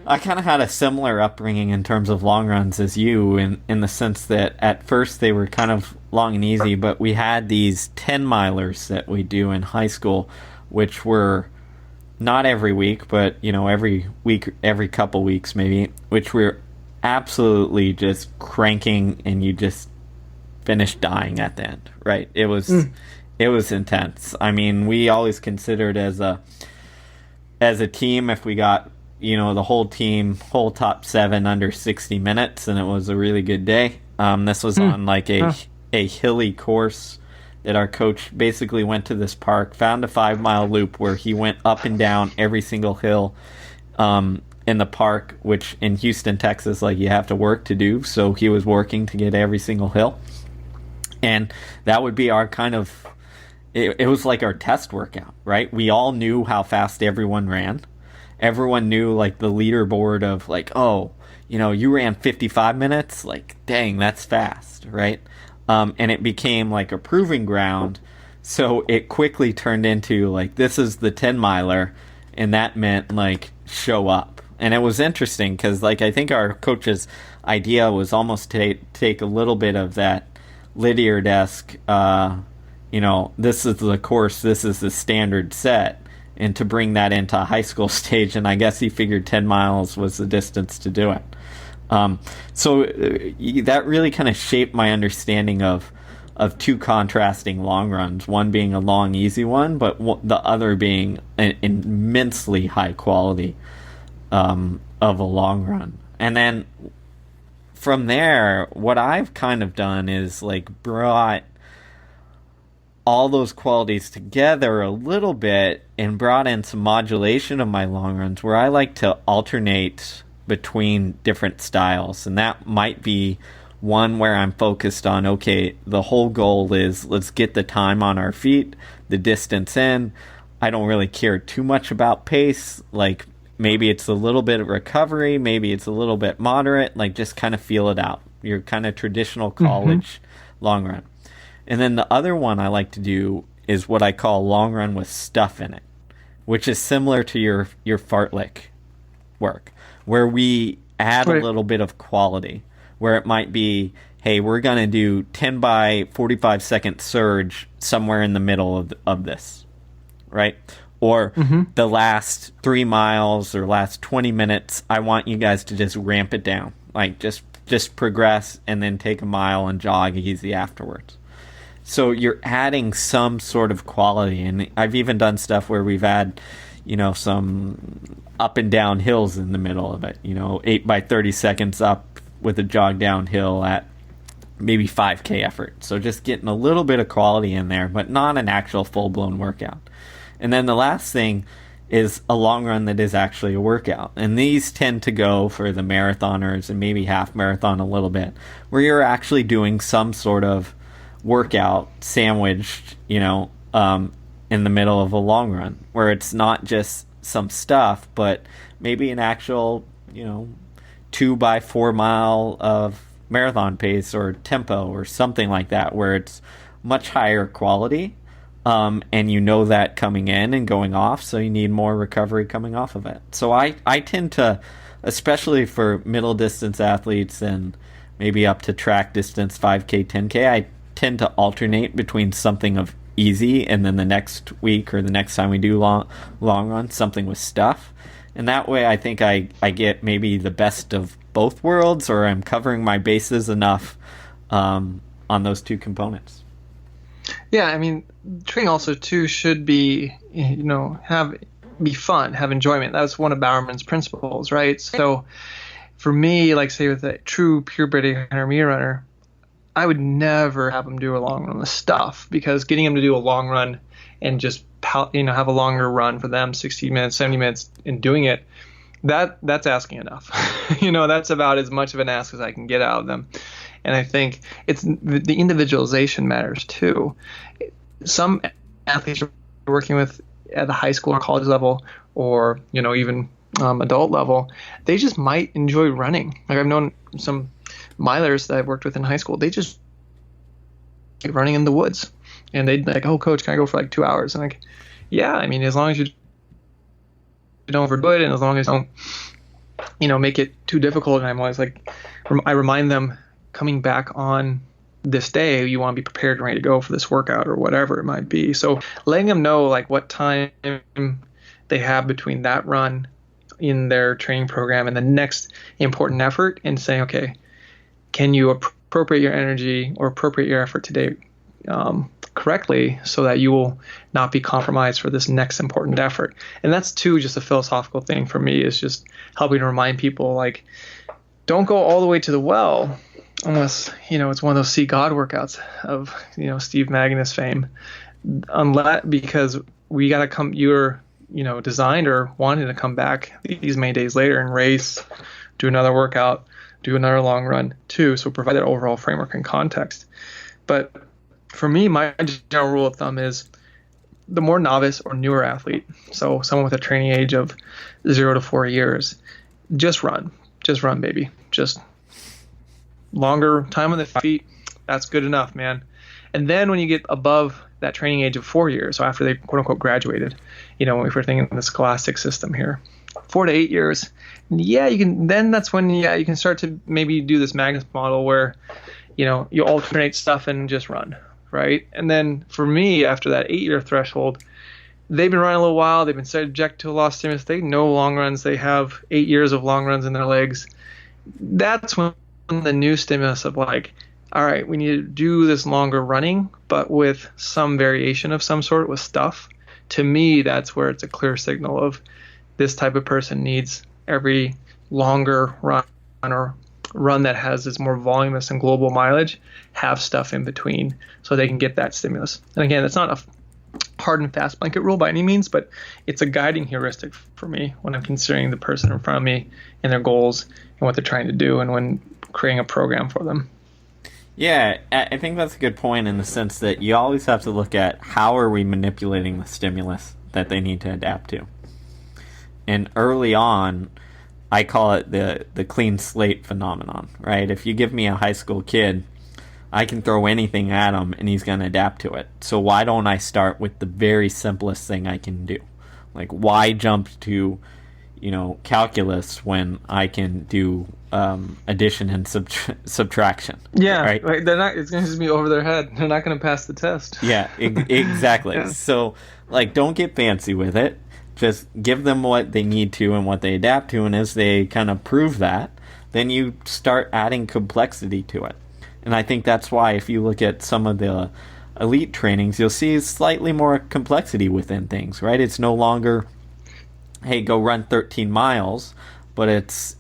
I kind of had a similar upbringing in terms of long runs as you, in the sense that at first they were kind of long and easy, but we had these 10-milers that we do in high school, which were not every week, but every week, every couple weeks maybe, which were absolutely just cranking, and you just finished dying at the end. Right? It was intense. I mean, we always considered as a team, if we got the whole team, whole top 7 under 60 minutes, and it was a really good day. This was on like a hilly course that our coach basically went to this park, found a 5-mile loop where he went up and down every single hill in the park, which in Houston, Texas, like, you have to work to do. So he was working to get every single hill. And that would be our kind of, it was like our test workout, right? We all knew how fast everyone ran. Everyone knew, like, the leaderboard of, like, oh, you ran 55 minutes. Like, dang, that's fast, right? And it became like a proving ground. So it quickly turned into, like, this is the 10-miler, and that meant, like, show up. And it was interesting because, like, I think our coach's idea was almost to take a little bit of that Lydiard desk, this is the course, this is the standard set, and to bring that into a high school stage. And I guess he figured 10 miles was the distance to do it. So that really kind of shaped my understanding of two contrasting long runs, one being a long, easy one, but the other being an immensely high quality of a long run. And then from there, what I've kind of done is, like, brought all those qualities together a little bit and brought in some modulation of my long runs, where I like to alternate between different styles. And that might be one where I'm focused on, okay, the whole goal is let's get the time on our feet, the distance in. I don't really care too much about pace. Like, maybe it's a little bit of recovery, maybe it's a little bit moderate, like, just kind of feel it out. Your kind of traditional college long run. And then the other one I like to do is what I call long run with stuff in it, which is similar to your fartlek work, where we add a little bit of quality, where it might be, hey, we're going to do 10 by 45 second surge somewhere in the middle of this, right? Or the last 3 miles or last 20 minutes, I want you guys to just ramp it down, like just progress and then take a mile and jog easy afterwards. So you're adding some sort of quality. And I've even done stuff where we've had, some up and down hills in the middle of it, 8 by 30 seconds up with a jog downhill at maybe 5K effort. So just getting a little bit of quality in there, but not an actual full-blown workout. And then the last thing is a long run that is actually a workout. And these tend to go for the marathoners and maybe half marathon a little bit, where you're actually doing some sort of workout sandwiched, in the middle of a long run, where it's not just some stuff, but maybe an actual, 2 by 4 mile of marathon pace or tempo or something like that, where it's much higher quality. And that coming in and going off, so you need more recovery coming off of it. So I tend to, especially for middle distance athletes and maybe up to track distance, 5K, 10K, I tend to alternate between something of easy and then the next week or the next time we do long run, something with stuff. And that way I think I get maybe the best of both worlds, or I'm covering my bases enough on those two components. Yeah, I mean, training also too should be, be fun, have enjoyment. That's one of Bowerman's principles, right? So for me, like, say with a true purebred 800-meter runner, I would never have them do a long run with stuff, because getting them to do a long run and just have a longer run for them, 60 minutes, 70 minutes, and doing it, that's asking enough. That's about as much of an ask as I can get out of them. And I think it's the individualization matters too. Some athletes are working with at the high school or college level, or even adult level, they just might enjoy running. Like I've known some milers that I've worked with in high school, they just like running in the woods, and they'd be like, "Oh, coach, can I go for like 2 hours?" And like, yeah, I mean, as long as you don't overdo it, and as long as you don't, make it too difficult. And I'm always like, I remind them coming back on this day, you want to be prepared and ready to go for this workout or whatever it might be. So letting them know like what time they have between that run in their training program and the next important effort, and saying, okay, can you appropriate your energy or appropriate your effort today correctly, so that you will not be compromised for this next important effort. And that's too just a philosophical thing for me, is just helping to remind people, like, don't go all the way to the well unless it's one of those see God workouts of Steve Magnus fame, unless, because we got to come, you're designed or wanted to come back these many days later and race, do another workout, do another long run too. So provide that overall framework and context. But for me, my general rule of thumb is the more novice or newer athlete, so someone with a training age of 0 to 4 years, just run, baby. Just longer time on the feet, that's good enough, man. And then when you get above that training age of 4 years, so after they quote unquote graduated, if we're thinking in the scholastic system here, 4 to 8 years, yeah, you can. Then that's when you can start to maybe do this Magnus model where you alternate stuff and just run, right? And then for me, after that 8-year threshold, they've been running a little while, they've been subject to a lot of stimulus, they know long runs, they have 8 years of long runs in their legs. That's when the new stimulus of like, all right, we need to do this longer running, but with some variation of some sort with stuff. To me, that's where it's a clear signal of this type of person needs every longer run or run that has this more voluminous and global mileage, have stuff in between so they can get that stimulus. And again, it's not a hard and fast blanket rule by any means, but it's a guiding heuristic for me when I'm considering the person in front of me and their goals and what they're trying to do, and when creating a program for them. Yeah, I think that's a good point, in the sense that you always have to look at how are we manipulating the stimulus that they need to adapt to. And early on, I call it the clean slate phenomenon, right? If you give me a high school kid, I can throw anything at him and he's going to adapt to it. So why don't I start with the very simplest thing I can do? Like, why jump to, calculus when I can do addition and subtraction? Yeah, right? They're not. It's going to just be over their head. They're not going to pass the test. Yeah, exactly. Yeah. So, don't get fancy with it. Just give them what they need to and what they adapt to, and as they kind of prove that, then you start adding complexity to it. And I think that's why, if you look at some of the elite trainings, you'll see slightly more complexity within things, right? It's no longer, hey, go run 13 miles, but it's,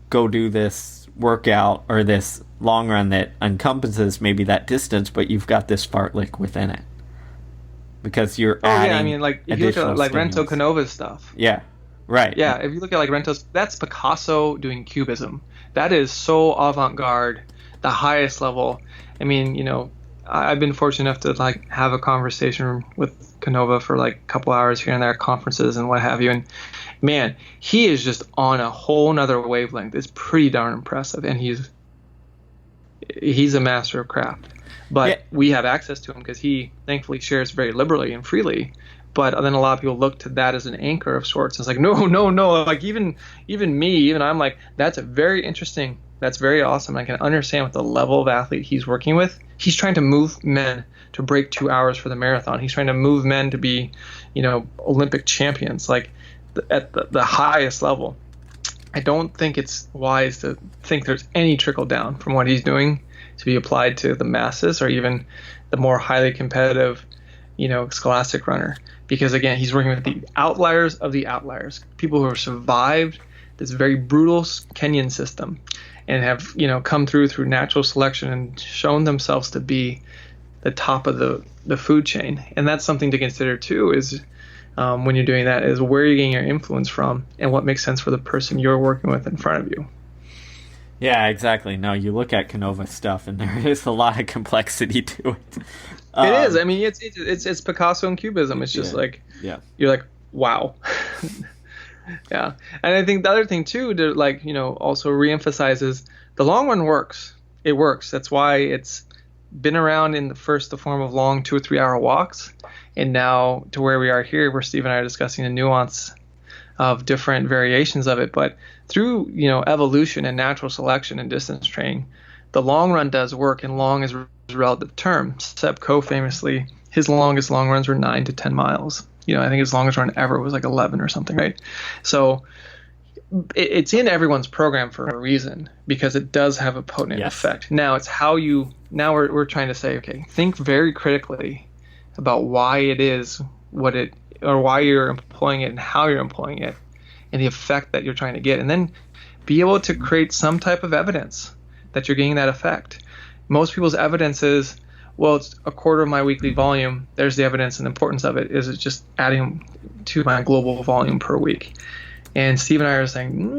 go do this workout or this long run that encompasses maybe that distance, but you've got this fartlek within it. Because you're adding. Yeah, I mean, like if you look at like Rento Canova's stuff. Yeah, right. Yeah, if you look at like Rento's, that's Picasso doing cubism. That is so avant-garde, the highest level. I mean, I've been fortunate enough to like have a conversation with Canova for like a couple hours here and there at conferences and what have you. And man, he is just on a whole nother wavelength. It's pretty darn impressive, and he's a master of craft. But we have access to him because he thankfully shares very liberally and freely. But then a lot of people look to that as an anchor of sorts. It's like, no. Like even I'm like, that's a very interesting, that's very awesome. I can understand what the level of athlete he's working with. He's trying to move men to break 2 hours for the marathon. He's trying to move men to be, Olympic champions, like at the highest level. I don't think it's wise to think there's any trickle down from what he's doing to be applied to the masses or even the more highly competitive, scholastic runner. Because again, he's working with the outliers of the outliers, people who have survived this very brutal Kenyan system and have, come through natural selection and shown themselves to be the top of the food chain. And that's something to consider too, is when you're doing that, is where you're getting your influence from and what makes sense for the person you're working with in front of you. Yeah, exactly. No, you look at Canova stuff, and there is a lot of complexity to it. It is. I mean, it's Picasso and Cubism. It's just you're like, wow. Yeah. And I think the other thing too to like, also reemphasize is the long run works. It works. That's why it's been around in the form of long 2 or 3 hour walks. And now to where we are here, where Steve and I are discussing the nuance of different variations of it. But through, evolution and natural selection and distance training, the long run does work, and long is a relative term. Seb Coe famously, his longest long runs were 9 to 10 miles. I think his longest run ever was like 11 or something, right? So it's in everyone's program for a reason, because it does have a potent effect. Now it's now we're trying to say, okay, think very critically about why it is or why you're employing it and how you're employing it and the effect that you're trying to get. And then be able to create some type of evidence that you're getting that effect. Most people's evidence is, well, it's a quarter of my weekly volume. There's the evidence, and the importance of it is it's just adding to my global volume per week. And Steve and I are saying,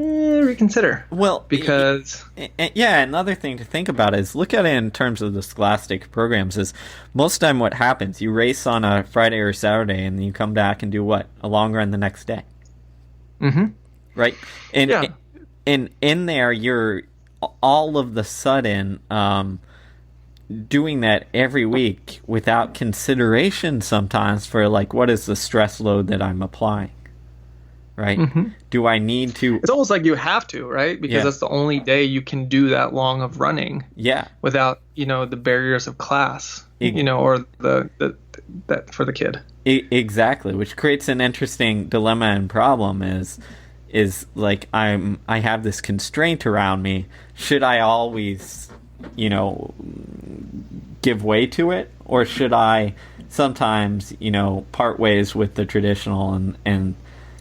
reconsider. Well, because another thing to think about is look at it in terms of the scholastic programs. Is most of the time what happens, you race on a Friday or Saturday, and then you come back and do what? A long run the next day. Mm-hmm. Right? And in there, you're all of the sudden doing that every week without consideration sometimes for, like, what is the stress load that I'm applying? Right? Mm-hmm. Do I need to... It's almost like you have to, right? Because that's the only day you can do that long of running. Yeah. Without, the barriers of class, or that for the kid. Exactly, which creates an interesting dilemma and problem is like I have this constraint around me. Should I always, give way to it, or should I sometimes, part ways with the traditional and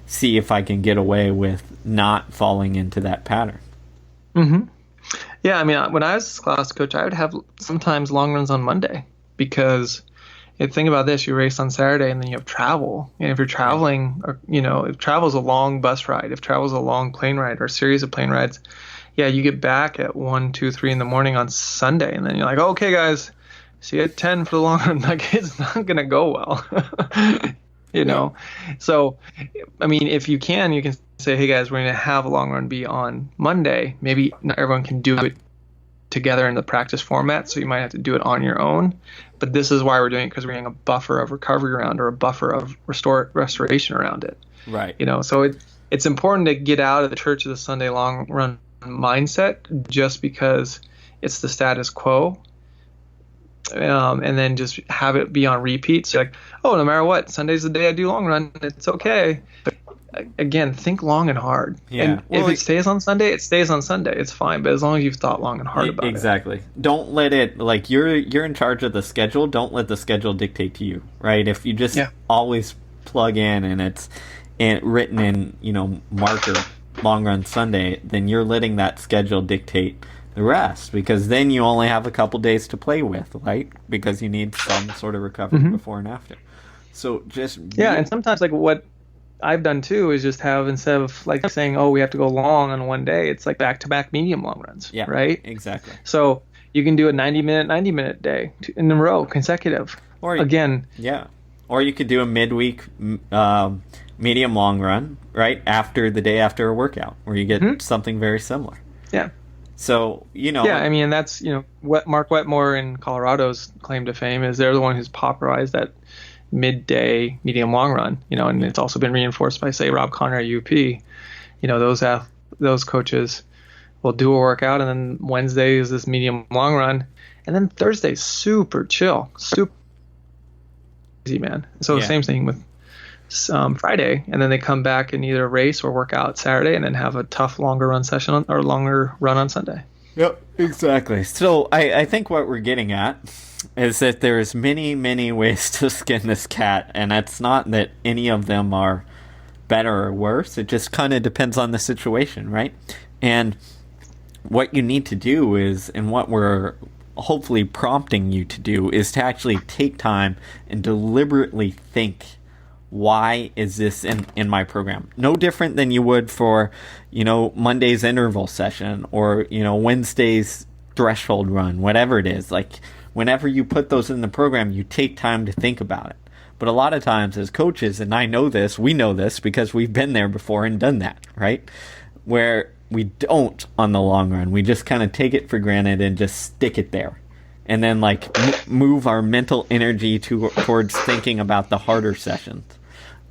see if I can get away with not falling into that pattern? Mm-hmm. Yeah, I mean, when I was a class coach, I would have sometimes long runs on Monday, because think about this: you race on Saturday, and then you have travel. And if you're traveling, or if travel is a long bus ride, if travel is a long plane ride or a series of plane rides, you get back at 1, 2, 3 in the morning on Sunday, and then you're like, okay, guys, see you at 10 for the long run. Like, it's not gonna go well. So, I mean, if you can say, hey guys, we're going to have a long run be on Monday. Maybe not everyone can do it together in the practice format, so you might have to do it on your own. But this is why we're doing it, because we're getting a buffer of recovery around, or a buffer of restoration around it. Right. So it's important to get out of the Church of the Sunday long run mindset just because it's the status quo. And then just have it be on repeat. So like, oh, no matter what, Sunday's the day I do long run. It's okay. But again, think long and hard. Yeah. And if it stays on Sunday, it stays on Sunday. It's fine. But as long as you've thought long and hard about it. Exactly. Don't let it, like, you're in charge of the schedule. Don't let the schedule dictate to you, right? If you just always plug in and it's written in, marker long run Sunday, then you're letting that schedule dictate the rest, because then you only have a couple days to play with, right? Because you need some sort of recovery before and after. So just and sometimes, like, what I've done too is just have, instead of like saying, oh, we have to go long on one day, it's like back-to-back medium long runs, right? Exactly. So you can do a 90-minute day in a row, consecutive. Or or you could do a midweek medium long run, right, after the day after a workout, where you get something very similar. Yeah. So, I mean, that's, what Mark Wetmore in Colorado's claim to fame is they're the one who's popularized that midday medium long run, and it's also been reinforced by, say, Rob Conner at UP. Those coaches will do a workout, and then Wednesday is this medium long run, and then Thursday's super chill, super easy, man. So same thing with Friday, and then they come back and either race or work out Saturday, and then have a tough longer run session or longer run on Sunday. Yep, exactly. So I think what we're getting at is that there's many, many ways to skin this cat, and it's not that any of them are better or worse. It just kind of depends on the situation, right? And what you need to do is, and what we're hopefully prompting you to do, is to actually take time and deliberately think, why is this in my program? No different than you would for, Monday's interval session, or, Wednesday's threshold run, whatever it is. Like, whenever you put those in the program, you take time to think about it. But a lot of times as coaches, and I know this, we know this because we've been there before and done that, right? Where we don't on the long run. We just kind of take it for granted and just stick it there. And then like move our mental energy towards thinking about the harder sessions.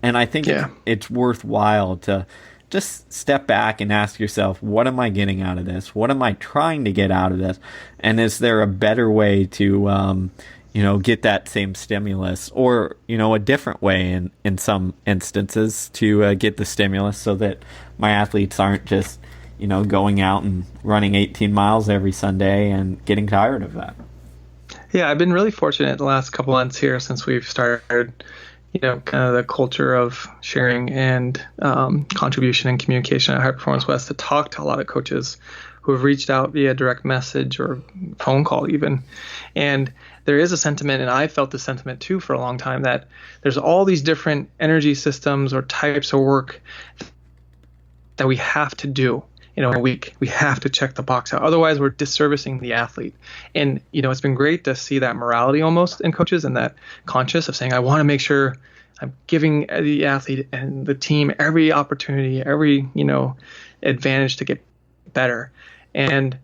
And I think it's worthwhile to just step back and ask yourself, what am I getting out of this? What am I trying to get out of this? And is there a better way to, get that same stimulus, or, a different way in some instances to get the stimulus, so that my athletes aren't just, going out and running 18 miles every Sunday and getting tired of that. Yeah, I've been really fortunate the last couple months here since we've started, kind of the culture of sharing and contribution and communication at High Performance West, to talk to a lot of coaches who have reached out via direct message or phone call even. And there is a sentiment, and I felt the sentiment too for a long time, that there's all these different energy systems or types of work that we have to do in a week. We have to check the box out. Otherwise, we're disservicing the athlete. And, it's been great to see that morality almost in coaches, and that conscious of saying, I want to make sure I'm giving the athlete and the team every opportunity, every, advantage to get better. And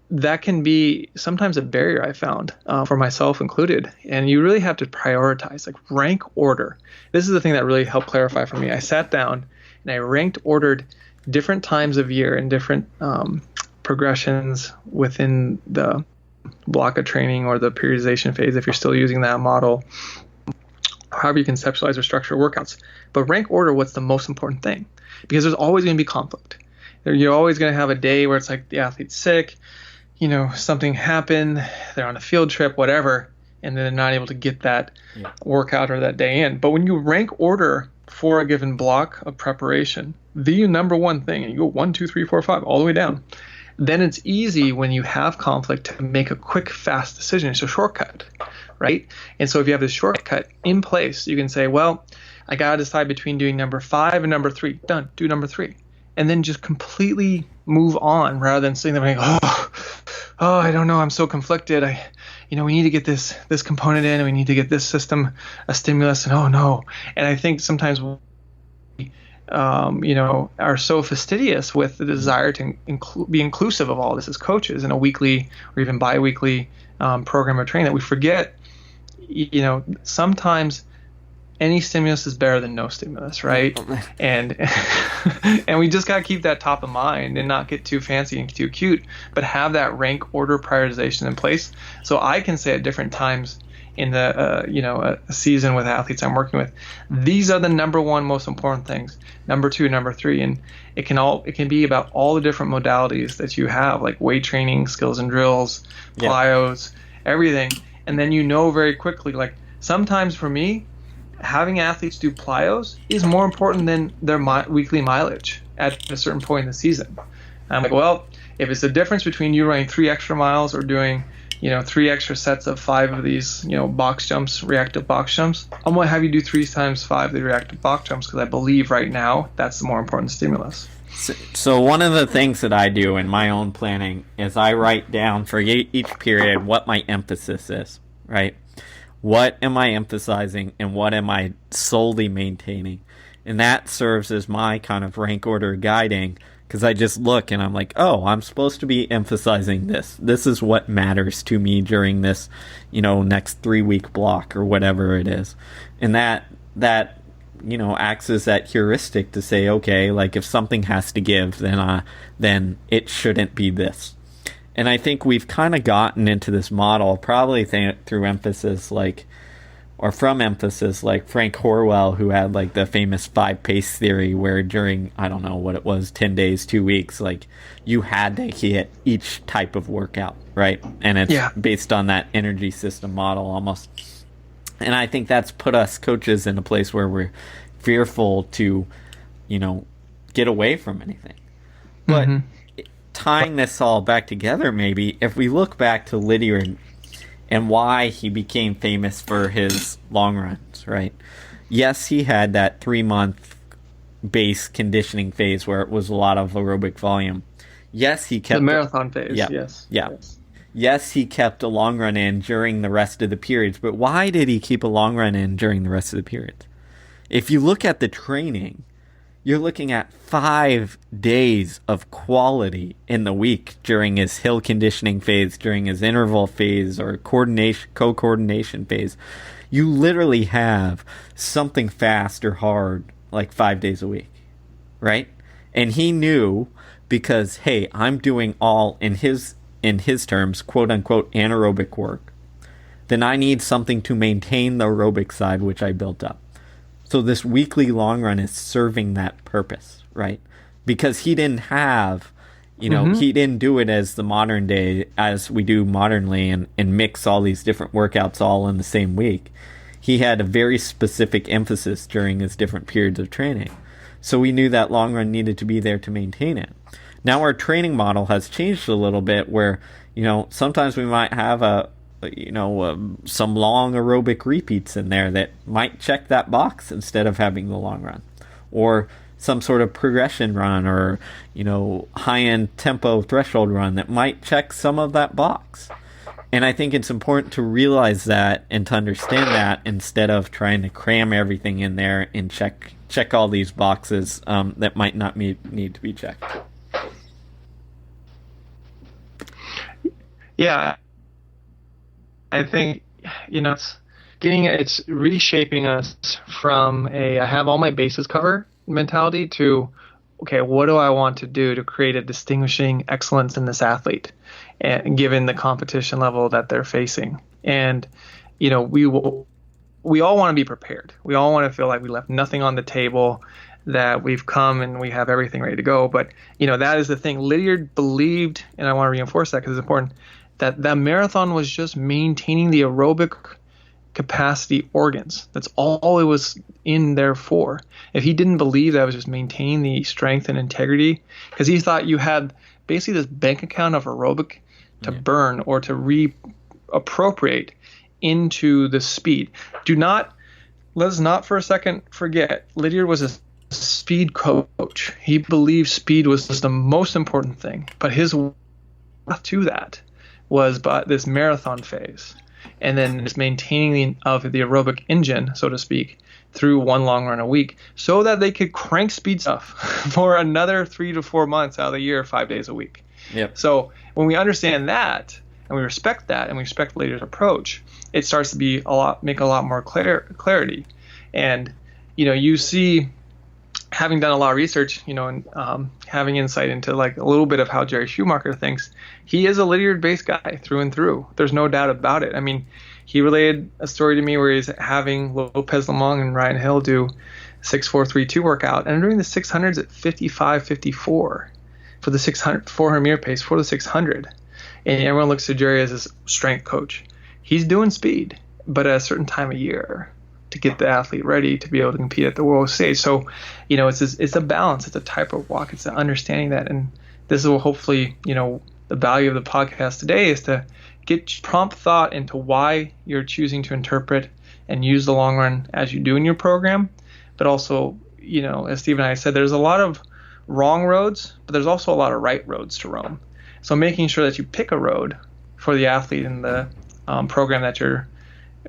that can be sometimes a barrier, I found, for myself included. And you really have to prioritize, like rank order. This is the thing that really helped clarify for me. I sat down and I ranked ordered different times of year and different progressions within the block of training or the periodization phase, if you're still using that model, however you conceptualize or structure workouts. But rank order what's the most important thing, because there's always going to be conflict. You're always going to have a day where it's like the athlete's sick, something happened, they're on a field trip, whatever, and they're not able to get that workout or that day in. But when you rank order for a given block of preparation, the number one thing, and you go 1, 2, 3, 4, 5, all the way down, then it's easy when you have conflict to make a quick, fast decision. It's a shortcut, right? And so if you have this shortcut in place, you can say, well, I got to decide between doing number 5 and number 3. Done. Do number 3. And then just completely move on, rather than sitting there going, oh, I don't know, I'm so conflicted. We need to get this component in, and we need to get this system a stimulus, and oh no. And I think sometimes we, are so fastidious with the desire to be inclusive of all this as coaches in a weekly or even bi-weekly program of training, that we forget, sometimes any stimulus is better than no stimulus, right? And and we just got to keep that top of mind and not get too fancy and too cute, but have that rank order prioritization in place. So I can say at different times in the a season with athletes I'm working with, these are the number one most important things, number 2, number 3, and it can be about all the different modalities that you have, like weight training, skills and drills, plyos, everything. And then very quickly, like sometimes for me, having athletes do plyos is more important than their weekly mileage at a certain point in the season. I'm like, well, if it's the difference between you running 3 extra miles or doing, 3 extra sets of 5 of these, box jumps, reactive box jumps, I'm going to have you do 3 times 5 of the reactive box jumps, because I believe right now that's the more important stimulus. So one of the things that I do in my own planning is I write down for each period what my emphasis is, right? What am I emphasizing and what am I solely maintaining? And that serves as my kind of rank order guiding, because I just look and I'm like, oh, I'm supposed to be emphasizing this. This is what matters to me during this, next 3-week block or whatever it is. And that acts as that heuristic to say, okay, like if something has to give, then it shouldn't be this. And I think we've kind of gotten into this model probably through emphasis, from emphasis like Frank Horwell, who had like the famous 5-pace theory, where during, I don't know what it was, 10 days, 2 weeks, like you had to hit each type of workout, right? And it's based on that energy system model almost. And I think that's put us coaches in a place where we're fearful to, get away from anything. But tying this all back together, maybe if we look back to Lydiard and why he became famous for his long runs, right? Yes, he had that 3-month base conditioning phase where it was a lot of aerobic volume. Yes, he kept the marathon phase. Yeah. Yes. Yeah. Yes. Yes, he kept a long run in during the rest of the periods, but why did he keep a long run in during the rest of the periods? If you look at the training, you're looking at 5 days of quality in the week during his hill conditioning phase, during his interval phase, or co-coordination phase. You literally have something fast or hard like 5 days a week, right? And he knew, because, hey, I'm doing all, in his terms, quote unquote, anaerobic work, then I need something to maintain the aerobic side, which I built up. So this weekly long run is serving that purpose, right? Because he didn't have, he didn't do it as the modern day, as we do modernly, and mix all these different workouts all in the same week. He had a very specific emphasis during his different periods of training. So we knew that long run needed to be there to maintain it. Now our training model has changed a little bit where, sometimes we might have some long aerobic repeats in there that might check that box instead of having the long run, or some sort of progression run, or high-end tempo threshold run that might check some of that box. And I think it's important to realize that and to understand that, instead of trying to cram everything in there and check all these boxes that might not need to be checked. Yeah, I think, it's reshaping us from I have all my bases covered mentality to, okay, what do I want to do to create a distinguishing excellence in this athlete, and given the competition level that they're facing. And, we all want to be prepared. We all want to feel like we left nothing on the table, that we've come and we have everything ready to go. But, that is the thing. Lydiard believed, and I want to reinforce that because it's important, that marathon was just maintaining the aerobic capacity organs. That's all it was in there for. If he didn't believe that it was just maintaining the strength and integrity, because he thought you had basically this bank account of aerobic to burn or to reappropriate into the speed. Let's not for a second forget, Lydiard was a speed coach. He believed speed was the most important thing, but his path to that was but this marathon phase, and then just maintaining of the aerobic engine, so to speak, through one long run a week, so that they could crank speed stuff for another 3 to 4 months out of the year, 5 days a week. Yep. So when we understand that, and we respect that, and we respect Lydiard's approach, it starts to make a lot more clarity. And you see, having done a lot of research, and having insight into like a little bit of how Jerry Schumacher thinks, he is a Lydiard-based guy through and through. There's no doubt about it. I mean, he related a story to me where he's having Lopez Lemong and Ryan Hill do 6-4-3-2 workout, and doing the 600s at 55-54 for the 400 meter pace for the 600. And everyone looks to Jerry as his strength coach. He's doing speed, but at a certain time of year, to get the athlete ready to be able to compete at the world stage. So, it's a balance. It's a type of walk. It's an understanding that, and this will hopefully, the value of the podcast today is to get prompt thought into why you're choosing to interpret and use the long run as you do in your program. But also, as Steve and I said, there's a lot of wrong roads, but there's also a lot of right roads to roam. So making sure that you pick a road for the athlete in the program that you're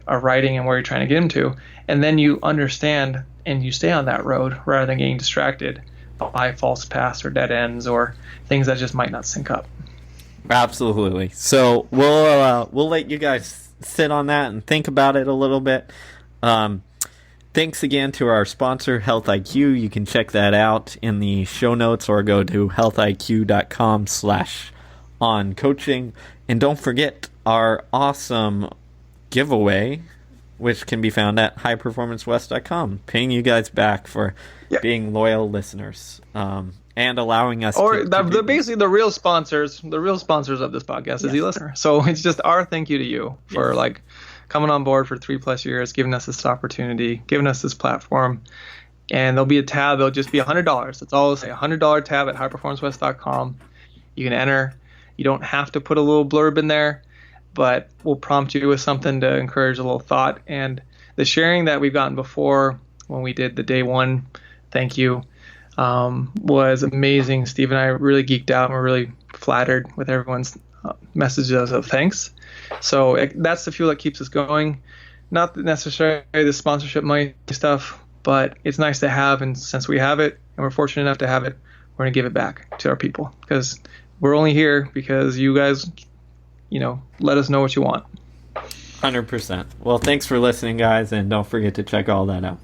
writing and where you're trying to get them to, and then you understand and you stay on that road rather than getting distracted by false paths or dead ends or things that just might not sync up. Absolutely. So we'll let you guys sit on that and think about it a little bit. Thanks again to our sponsor, Health IQ. You can check that out in the show notes or go to healthiq.com/oncoaching. And don't forget our awesome giveaway, which can be found at highperformancewest.com. Paying you guys back for being loyal listeners and allowing us they're basically the real sponsors of this podcast is the listener. So it's just our thank you to you for coming on board for 3+ years, giving us this opportunity, giving us this platform. And there'll be a tab. It'll just be $100. That's all. I'll say $100 tab at highperformancewest.com. You can enter. You don't have to put a little blurb in there, but we'll prompt you with something to encourage a little thought. And the sharing that we've gotten before when we did the day one thank you was amazing. Steve and I really geeked out and we're really flattered with everyone's messages of thanks. So that's the fuel that keeps us going. Not necessarily the sponsorship money stuff, but it's nice to have. And since we have it and we're fortunate enough to have it, we're going to give it back to our people, because we're only here because you guys, let us know what you want. 100%. Well, thanks for listening, guys, and don't forget to check all that out.